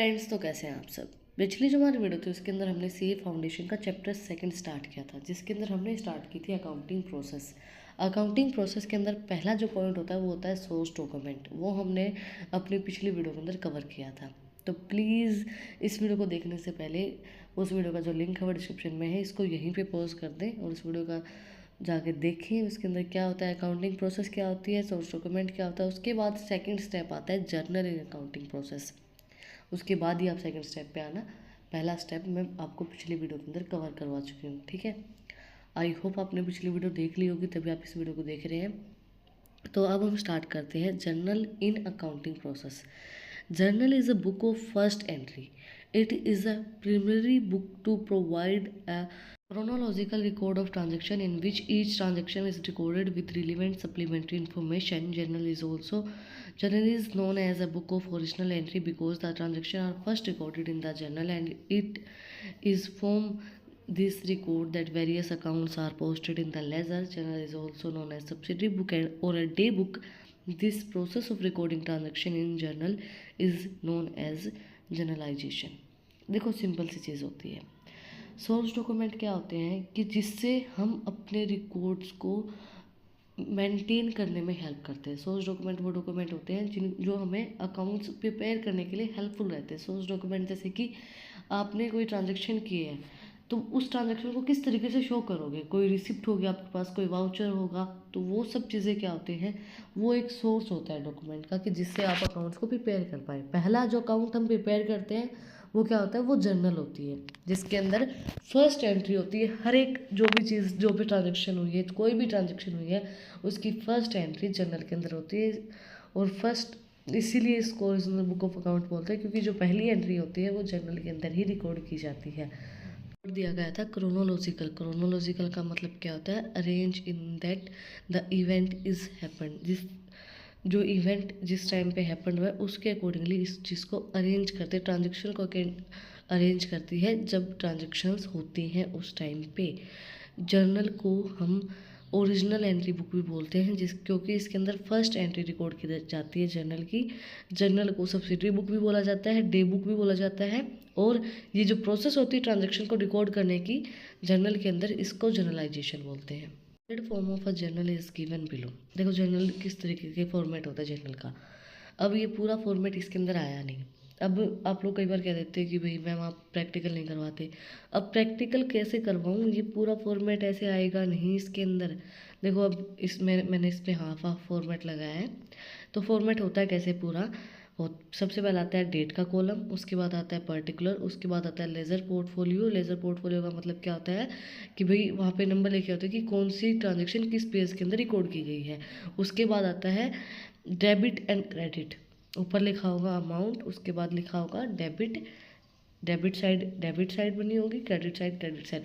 Friends, तो कैसे हैं आप सब। पिछली जो हमारी वीडियो थी उसके अंदर हमने सी ए फाउंडेशन का चैप्टर सेकंड स्टार्ट किया था, जिसके अंदर हमने स्टार्ट की थी अकाउंटिंग प्रोसेस। अकाउंटिंग प्रोसेस के अंदर पहला जो पॉइंट होता है वो होता है सोर्स डॉक्यूमेंट। वो हमने अपनी पिछली वीडियो के अंदर कवर किया था। तो प्लीज़ इस वीडियो को देखने से पहले उस वीडियो का जो लिंक है वो डिस्क्रिप्शन में है, इसको यहीं पर पॉज कर दें और उस वीडियो का जाके देखें। उसके अंदर क्या होता है, अकाउंटिंग प्रोसेस क्या होती है, सोर्स डॉक्यूमेंट क्या होता है। उसके बाद सेकंड स्टेप आता है जर्नल इन अकाउंटिंग प्रोसेस। उसके बाद ही आप सेकंड स्टेप पे आना। पहला स्टेप मैं आपको पिछली वीडियो के अंदर कवर करवा चुकी हूँ, ठीक है। आई होप आपने पिछली वीडियो देख ली होगी, तभी आप इस वीडियो को देख रहे हैं। तो अब हम स्टार्ट करते हैं journal in accounting process. Journal is a book of first entry. It is a primary book to provide a chronological record of transaction in which each transaction is recorded with relevant supplementary information. Journal is known as a book of original entry because the transactions are first recorded in the journal, and it is from this record that various accounts are posted in the ledger. Journal is also known as subsidiary book or a day book. This process of recording transaction in journal is known as journalisation. देखो simple सी चीज़ होती है। Source document क्या होते हैं कि जिससे हम अपने रिकॉर्ड्स को मेंटेन करने में हेल्प करते हैं। सोर्स डॉक्यूमेंट वो डॉक्यूमेंट होते हैं जो हमें अकाउंट्स प्रिपेयर करने के लिए हेल्पफुल रहते हैं। सोर्स डॉक्यूमेंट जैसे कि आपने कोई ट्रांजेक्शन किए हैं तो उस ट्रांजेक्शन को किस तरीके से शो करोगे, कोई रिसिप्ट होगी आपके पास, कोई वाउचर होगा, तो वो सब चीज़ें क्या होते हैं, वो एक सोर्स होता है डॉक्यूमेंट का कि जिससे आप अकाउंट्स को प्रिपेयर कर पाए। पहला जो अकाउंट हम प्रिपेयर करते हैं वो क्या होता है, वो जर्नल होती है, जिसके अंदर फर्स्ट एंट्री होती है। हर एक जो भी चीज़, जो भी ट्रांजेक्शन हुई है, कोई भी ट्रांजेक्शन हुई है, उसकी फर्स्ट एंट्री जर्नल के अंदर होती है। और फर्स्ट इसीलिए इसको ओरिजिनल बुक ऑफ अकाउंट बोलते हैं, क्योंकि जो पहली एंट्री होती है वो जर्नल के अंदर ही रिकॉर्ड की जाती है। दिया गया था क्रोनोलॉजिकल। क्रोनोलॉजिकल का मतलब क्या होता है, arrange in that the event is happen. जो इवेंट जिस टाइम पे हैपन हुआ है उसके अकॉर्डिंगली इस चीज़ को अरेंज करते, ट्रांजेक्शन को अरेंज करती है जब ट्रांजेक्शन्स होती हैं उस टाइम पे। जर्नल को हम ओरिजिनल एंट्री बुक भी बोलते हैं, क्योंकि इसके अंदर फर्स्ट एंट्री रिकॉर्ड की जाती है जर्नल की। जर्नल को सब्सिडरी बुक भी बोला जाता है, डे बुक भी बोला जाता है। और ये जो प्रोसेस होती है ट्रांजेक्शन को रिकॉर्ड करने की जर्नल के अंदर, इसको जर्नलाइजेशन बोलते हैं। Form of a journal is given below. देखो जर्नल किस तरीके के फॉर्मेट होता है जर्नल का। अब ये पूरा फॉर्मेट इसके अंदर आया नहीं। अब आप लोग कई बार कह देते हैं कि भाई मैम आप प्रैक्टिकल नहीं करवाते। अब प्रैक्टिकल कैसे करवाऊँ, ये पूरा फॉर्मेट ऐसे आएगा नहीं इसके अंदर। देखो अब इसमें मैंने इस पर हाफ फॉर्मेट लगाया है। तो फॉर्मेट होता है कैसे पूरा, सबसे पहले आता है डेट का कॉलम, उसके बाद आता है पर्टिकुलर, उसके बाद आता है लेजर पोर्टफोलियो। लेजर पोर्टफोलियो का मतलब क्या होता है कि भाई वहाँ पे नंबर लिखे होते हैं कि कौन सी ट्रांजेक्शन किस पेज के अंदर रिकॉर्ड की गई है। उसके बाद आता है डेबिट एंड क्रेडिट, ऊपर लिखा होगा अमाउंट, उसके बाद लिखा होगा डेबिट डेबिट साइड बनी होगी, क्रेडिट साइड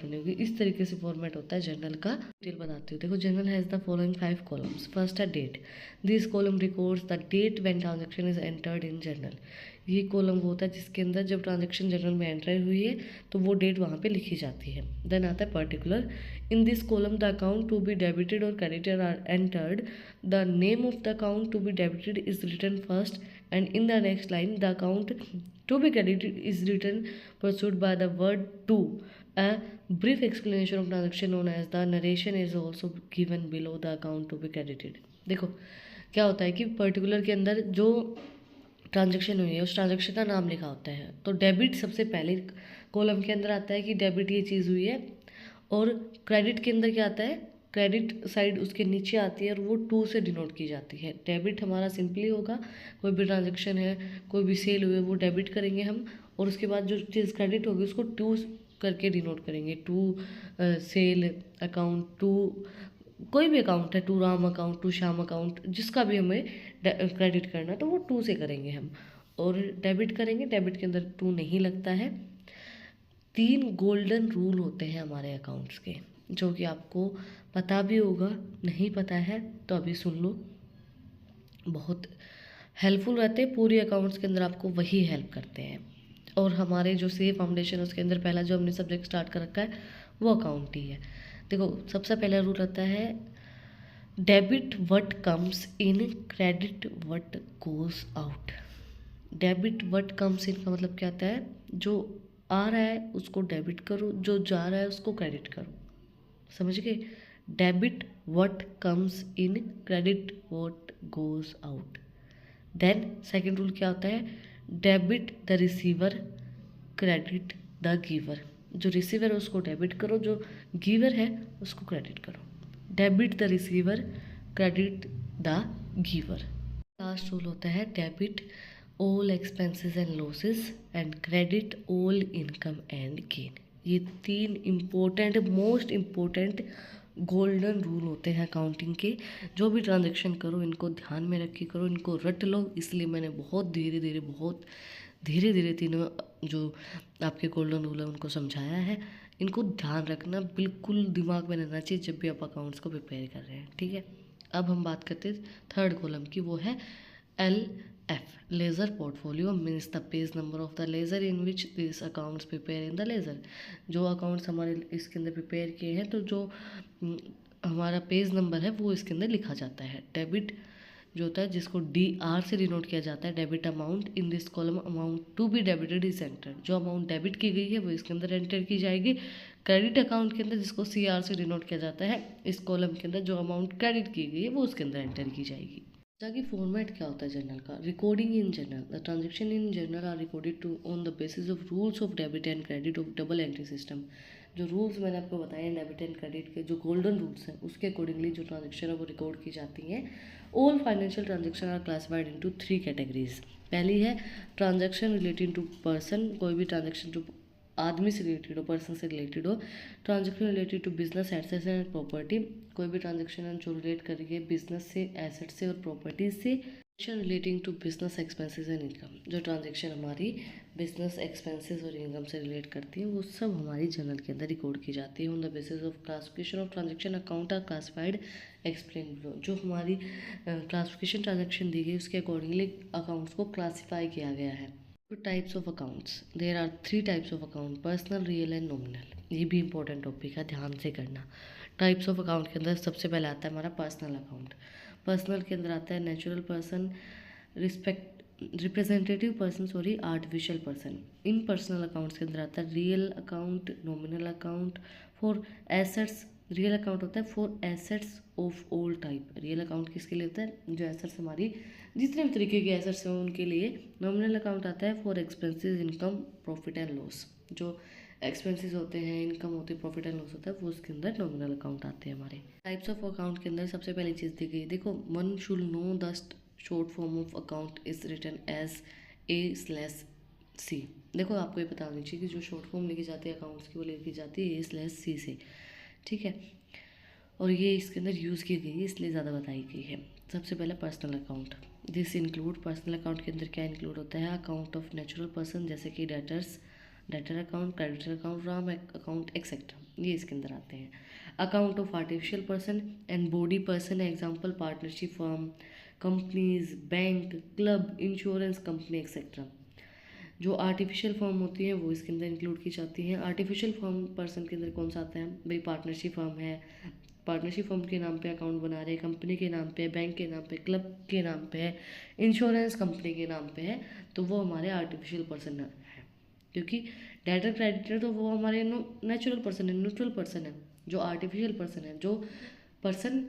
बनी होगी। इस तरीके से फॉर्मेट होता है जर्नल का। डिटेल बताती हूँ। देखो journal has the following 5 columns. First है date. This column records the date when transaction is entered in journal. ये कॉलम वो होता है जिसके अंदर जब ट्रांजेक्शन जर्नल में एंटर हुई है तो वो डेट वहाँ पे लिखी जाती है। देन आता है particular. In this column the account to be debited और credited are entered. The name of the account to be debited is written first, and in the next line the account to be credited is written pursued by the word to. A brief explanation of transaction known as the narration is also given below the account to be credited. देखो क्या होता है कि particular के अंदर जो transaction हुई है उस ट्रांजेक्शन का नाम लिखा होता है। तो डेबिट सबसे पहले कॉलम के अंदर आता है कि डेबिट ये चीज़ हुई है, और क्रेडिट के अंदर क्या आता है, क्रेडिट साइड उसके नीचे आती है और वो टू से डिनोट की जाती है। डेबिट हमारा सिंपली होगा, कोई भी ट्रांजेक्शन है, कोई भी सेल हुई है वो डेबिट करेंगे हम, और उसके बाद जो चीज़ क्रेडिट होगी उसको टू करके डिनोट करेंगे। टू सेल अकाउंट, टू कोई भी अकाउंट है, to Ram account, to Shyam account, जिसका भी हमें क्रेडिट करना तो वो टू से करेंगे हम, और डेबिट करेंगे। डेबिट के अंदर टू नहीं लगता है। 3 गोल्डन रूल होते हैं हमारे अकाउंट्स के, जो कि आपको पता भी होगा, नहीं पता है तो अभी सुन लो, बहुत हेल्पफुल रहते हैं। पूरी अकाउंट्स के अंदर आपको वही हेल्प करते हैं। और हमारे जो सी ए फाउंडेशन उसके अंदर पहला जो हमने सब्जेक्ट स्टार्ट कर रखा है वो अकाउंट ही है। देखो सबसे पहला रूल रहता है debit what comes in, credit what goes out. Debit what comes इन का मतलब क्या आता है, जो आ रहा है उसको डेबिट करो, जो जा रहा है उसको क्रेडिट करो। समझ गए? Debit what comes in, credit what goes out. Then second rule क्या होता है, debit the receiver, credit the giver. जो रिसीवर है उसको डेबिट करो, जो गिवर है उसको क्रेडिट करो। Debit the receiver, credit the giver. Last rule होता है debit all expenses and losses and credit all income and gain. ये 3 important, most important golden rule होते हैं अकाउंटिंग के। जो भी ट्रांजेक्शन करो इनको ध्यान में रख के करो, इनको रट लो। इसलिए मैंने बहुत धीरे धीरे तीनों जो आपके गोल्डन रूल है उनको समझाया है। इनको ध्यान रखना बिल्कुल दिमाग में रहना चाहिए जब भी आप अकाउंट्स को प्रिपेयर कर रहे हैं, ठीक है। अब हम बात करते हैं थर्ड कॉलम की, वो है LF, laser portfolio means the page number of the laser in which this accounts prepare in the laser. जो अकाउंट्स हमारे इसके अंदर प्रिपेयर किए हैं, तो जो हमारा पेज नंबर है वो इसके अंदर लिखा जाता है। डेबिट जो होता है जिसको DR से डिनोट किया जाता है, debit amount in this column amount to be debited is entered. जो अमाउंट डेबिट की गई है वो इसके अंदर एंटर की जाएगी। क्रेडिट अकाउंट के अंदर जिसको CR से डिनोट किया जाता है, इस कॉलम के अंदर जो अमाउंट क्रेडिट की गई है वो उसके अंदर एंटर की जाएगी। ताकि फॉर्मेट क्या होता है जर्नल का, recording in journal, the transaction in journal are recorded to on the basis of rules of debit and credit of double entry system. जो रूल्स मैंने आपको बताए हैं डेबिट एंड क्रेडिट के, जो गोल्डन रूल्स हैं, उसके अकॉर्डिंगली जो ट्रांजेक्शन है वो रिकॉर्ड की जाती हैं। All financial transaction are classified into 3 categories. पहली है ट्रांजेक्शन रिलेटिंग टू पर्सन, कोई भी ट्रांजेक्शन जो आदमी से रिलेटेड हो, पर्सन से रिलेटेड हो। Transaction related to business assets and property, कोई भी ट्रांजेक्शन जो रिलेट करेंगे बिजनेस से, एसेट से और प्रॉपर्टी से। Relating to business expenses and income, जो ट्रांजेक्शन हमारी बिजनेस एक्सपेंसेस और इनकम से रिलेट करती है वो सब हमारी जर्नल के अंदर रिकॉर्ड की जाती है। On the basis of classification of transaction account are classified explain below. जो हमारी क्लासिफिकेशन ट्रांजेक्शन दी गई उसके अकॉर्डिंगली अकाउंट्स को क्लासीफाई किया गया है। Types of accounts, there are 3 types of account, personal, real and nominal. ये भी इंपॉर्टेंट टॉपिक है, ध्यान से करना। टाइप्स ऑफ अकाउंट के अंदर सबसे पहले आता है हमारा पर्सनल अकाउंट। पर्सनल के अंदर आता है natural person, representative person, artificial person. इन पर्सनल अकाउंट्स के अंदर आता है real account, nominal account for assets. Real account होता है for assets of all type. Real account किसके लिए होता है, जो एसेट्स हमारी जितने भी तरीके के एसेट्स हैं उनके लिए। नॉमिनल अकाउंट आता है for expenses, income, profit and loss. जो एक्सपेंसेस होते हैं, इनकम होती है, प्रॉफिट एंड लॉस होता है, वो उसके अंदर नॉमिनल अकाउंट आते हैं हमारे। टाइप्स ऑफ अकाउंट के अंदर सबसे पहली चीज़ दी गई, देखो, one should know the short form of account is written as A/C। देखो आपको ये पता होनी चाहिए कि जो शॉर्ट फॉर्म लिखी जाती है अकाउंट्स की वो लिखी जाती है A/C से, ठीक है। और ये इसके अंदर यूज़ की गई है इसलिए ज़्यादा बताई गई है। सबसे पहले personal account, this include, personal account के अंदर क्या इंक्लूड होता है, अकाउंट ऑफ नेचुरल पर्सन जैसे कि debtor account, creditor account, Ram account etcetera, ये इसके अंदर आते हैं। Account of artificial person and body person, example partnership firm, companies, bank, club, insurance company etcetera. जो आर्टिफिशियल फॉर्म होती है वो इसके अंदर इंक्लूड की जाती हैं। आर्टिफिशियल फॉर्म पर्सन के अंदर कौन सा आता है भाई, पार्टनरशिप फर्म है, पार्टनरशिप फर्म के नाम पे अकाउंट बना रहे हैं, कंपनी के नाम पे, बैंक के नाम पे, क्लब के नाम पे है, इंश्योरेंस कंपनी के नाम पे है, तो वो हमारे आर्टिफिशियल पर्सन है। क्योंकि डेटर क्रेडिटर तो वो हमारे नेचुरल पर्सन है, न्यूट्रल पर्सन है। जो आर्टिफिशियल पर्सन है, जो पर्सन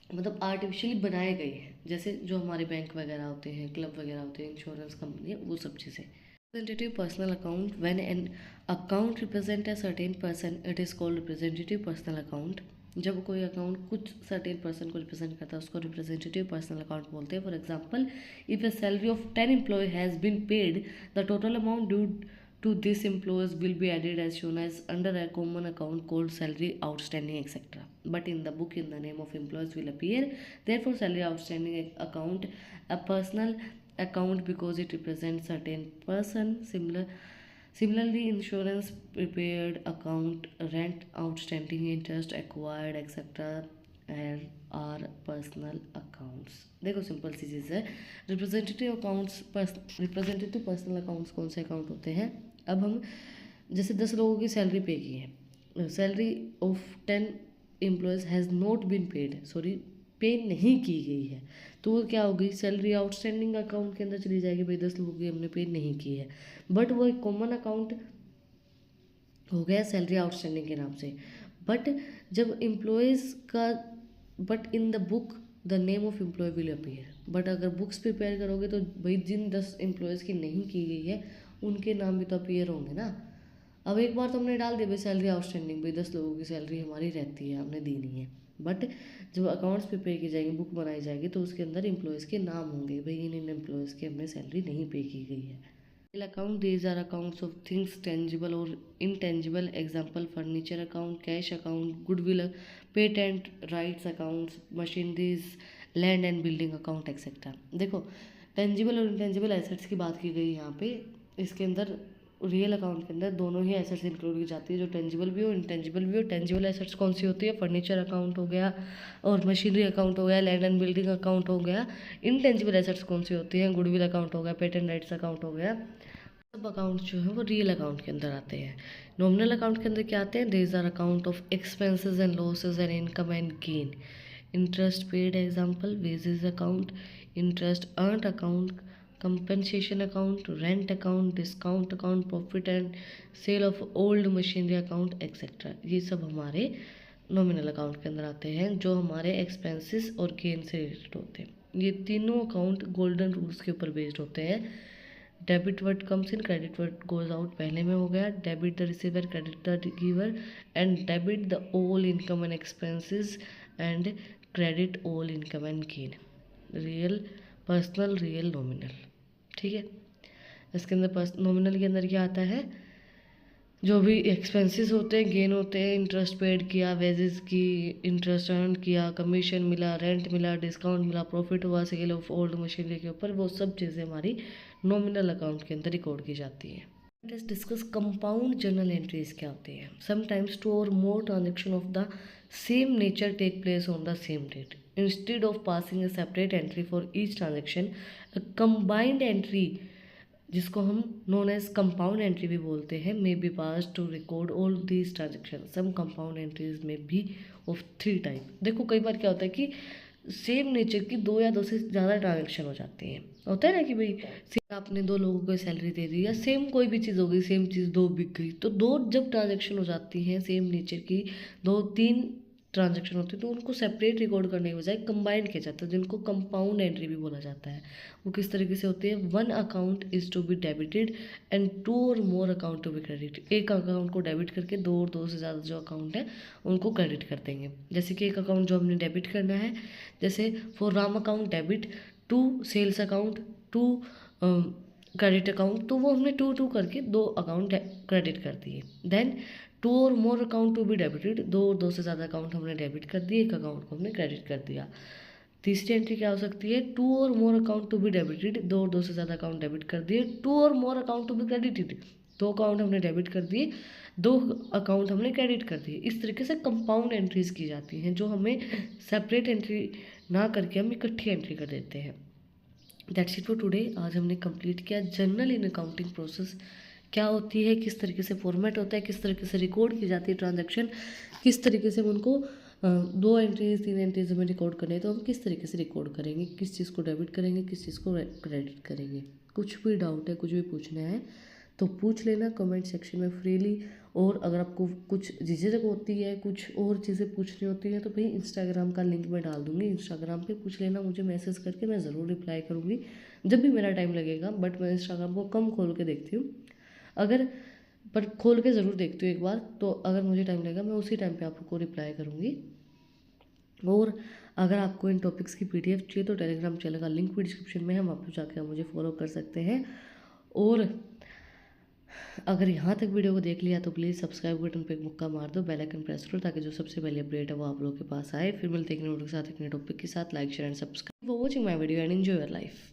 मतलब आर्टिफिशियली बनाए गए हैं, जैसे जो हमारे बैंक वगैरह होते हैं, क्लब वगैरह होते हैं, इंश्योरेंस कंपनी है, वो सब चीज़ें। Representative personal account, when an account represent a certain person it is called representative personal account. जब कोई अकाउंट कुछ सर्टेन पर्सन को रिप्रेजेंट करता है उसको रिप्रेजेंटेटिव पर्सनल अकाउंट बोलते हैं। For example, if a salary of 10 employ has been paid, the total amount due to this employees will be added as shown as under a common account called salary outstanding etc. But in the book in the name of employees will appear. Therefore, salary outstanding account a personal account because it represents certain person. Similarly, insurance prepared account, rent outstanding, interest acquired etc. Are personal accounts. देखो simple सी चीज़ है, representative personal accounts कौन से account होते हैं। अब हम जैसे 10 लोगों की सैलरी पे की है, salary of 10 employees has not been paid, pay नहीं की गई है, तो वो क्या होगी, सैलरी आउटस्टैंडिंग अकाउंट के अंदर चली जाएगी। भाई 10 लोगों की हमने पे नहीं की है, बट वो एक कॉमन अकाउंट हो गया सैलरी आउटस्टैंडिंग के नाम से। बट जब एम्प्लॉयज़ का, but in the book the name of employ will appear, but अगर बुक्स प्रिपेयर करोगे तो भाई जिन 10 एम्प्लॉयज़ की नहीं की गई है उनके नाम भी तो अपीयर होंगे ना। अब एक बार तो हमने डाल दिया भाई सैलरी आउटस्टैंडिंग, भाई 10 लोगों की सैलरी हमारी रहती है, हमने दी नहीं है, बट जब अकाउंट्स प्रिपेयर की जाएंगी, बुक बनाई जाएगी, तो उसके अंदर एम्प्लॉयज़ के नाम होंगे, भाई इन एम्प्लॉयज़ की हमने सैलरी नहीं पे की गई है। Account, these are accounts of things tangible or intangible, example furniture account, cash account, goodwill, patent rights accounts, machineries, land and building account etcetera. देखो टेंजिबल और इंटेंजिबल एसेट्स की बात की गई यहाँ पे, इसके अंदर रियल अकाउंट के अंदर दोनों ही एसेट्स इंक्लूड की जाती है, जो टेंजिबल भी हो इंटेंजिबल भी हो। टेंजिबल एसेट्स कौन सी होती है, फर्नीचर अकाउंट हो गया और मशीनरी अकाउंट हो गया, लैंड एंड बिल्डिंग अकाउंट हो गया। इनटेंजिबल एसेट्स कौन सी होती हैं, गुडविल अकाउंट हो गया, पेटेंट राइट्स अकाउंट हो गया। सब अकाउंट जो है वो रियल अकाउंट के अंदर आते हैं। नॉमिनल अकाउंट के अंदर क्या आते हैं, these are account of expenses and losses and income and gain. Interest paid example, wages account, interest earned account, compensation account, rent account, discount account, profit and sale of old machinery account etcetera. ये सब हमारे nominal account के अंदर आते हैं, जो हमारे expenses और गेन से रिलेटेड होते हैं। ये तीनों अकाउंट गोल्डन रूल्स के ऊपर बेस्ड होते हैं। Debit word comes in, credit word goes out, पहले में हो गया। Debit the receiver, credit the giver, and debit the all income and expenses and credit all income and gain. Real, personal, real, nominal. ठीक है, इसके अंदर nominal के अंदर क्या आता है, जो भी एक्सपेंसेस होते हैं, गेन होते हैं, इंटरेस्ट पेड किया, वेजेस की, इंटरेस्ट अर्न किया, कमीशन मिला, रेंट मिला, डिस्काउंट मिला, प्रॉफिट हुआ सेल ऑफ ओल्ड मशीनरी के ऊपर, वो सब चीज़ें हमारी नॉमिनल अकाउंट के अंदर रिकॉर्ड की जाती है। Let's discuss compound journal entries क्या होती है। समटाइम्स टू और more transaction of the same nature take place on the same date. Instead of passing a separate entry for each transaction, a combined entry, जिसको हम known as compound entry भी बोलते हैं, may be pass to record all these transaction. Some compound entries में भी of 3 type. देखो कई बार क्या होता है कि सेम नेचर की 2 या 2 से ज़्यादा ट्रांजेक्शन हो जाती हैं। होता है ना कि भाई सेम आपने 2 लोगों को सैलरी दे दी, या सेम कोई भी चीज़ हो गई, सेम चीज़ 2 बिक गई, तो 2 जब ट्रांजेक्शन हो जाती हैं सेम नेचर की, 2-3 ट्रांजेक्शन होती है, तो उनको सेपरेट रिकॉर्ड करने के बजाय कंबाइंड किया जाता है, जिनको कंपाउंड एंट्री भी बोला जाता है। वो किस तरीके से होती है, 1 account is to be debited and 2 और more account to be credit. एक अकाउंट को डेबिट करके 2 और 2 से ज़्यादा जो अकाउंट है उनको क्रेडिट कर देंगे। जैसे कि एक अकाउंट जो हमने डेबिट करना है, जैसे for Ram account debit, 2 sales account, 2 credit account, तो वो हमने 2 करके 2 अकाउंट क्रेडिट कर दिए। देन 2 और more account to be debited, 2 और 2 से ज़्यादा अकाउंट हमने डेबिट कर दिए, एक अकाउंट को हमने क्रेडिट कर दिया। तीसरी एंट्री क्या हो सकती है, 2 और more account to be debited, 2 और 2 से ज़्यादा अकाउंट डेबिट कर दिए, 2 और more account to be credited, 2 account हमने डेबिट कर दिए, 2 अकाउंट हमने क्रेडिट कर दिए। इस तरीके से कंपाउंड एंट्रीज की जाती हैं, जो हमें सेपरेट एंट्री ना करके हम इकट्ठी एंट्री कर देते हैं। That's it for today. आज हमने कंप्लीट किया जर्नल इन अकाउंटिंग प्रोसेस क्या होती है, किस तरीके से फॉर्मेट होता है, किस तरीके से रिकॉर्ड की जाती है ट्रांजैक्शन, किस तरीके से उनको 2 एंट्रीज 3 एंट्रीज हमें रिकॉर्ड करने हैं, तो हम किस तरीके से रिकॉर्ड करेंगे, किस चीज़ को डेबिट करेंगे, किस चीज़ को क्रेडिट करेंगे। कुछ भी डाउट है, कुछ भी पूछना है तो पूछ लेना कमेंट सेक्शन में फ्रीली। और अगर आपको कुछ झिझक होती है, कुछ और चीज़ें पूछनी होती हैं, तो भाई इंस्टाग्राम का लिंक मैं डाल दूँगी, इंस्टाग्राम पे पूछ लेना, मुझे मैसेज करके मैं ज़रूर रिप्लाई करूँगी जब भी मेरा टाइम लगेगा। बट मैं इंस्टाग्राम को कम खोल के देखती हूँ, अगर पर खोल के ज़रूर देखती हूँ एक बार, तो अगर मुझे टाइम लगेगा मैं उसी टाइम पे आपको रिप्लाई करूँगी। और अगर आपको इन टॉपिक्स की PDF चाहिए तो टेलीग्राम चैनल का लिंक भी डिस्क्रिप्शन में है, वहाँ पर जाकर मुझे फॉलो कर सकते हैं। और अगर यहाँ तक वीडियो को देख लिया तो प्लीज़ सब्सक्राइब बटन पर एक मुक्का मार दो, बेल आइकन प्रेस करो, ताकि जो सबसे पहले अपडेट है वो आप लोगों के पास आए। फिर मिलते हैं एक नए वीडियो के साथ, एक नए टॉपिक के साथ। Like share and subscribe for watching my video and enjoy your life.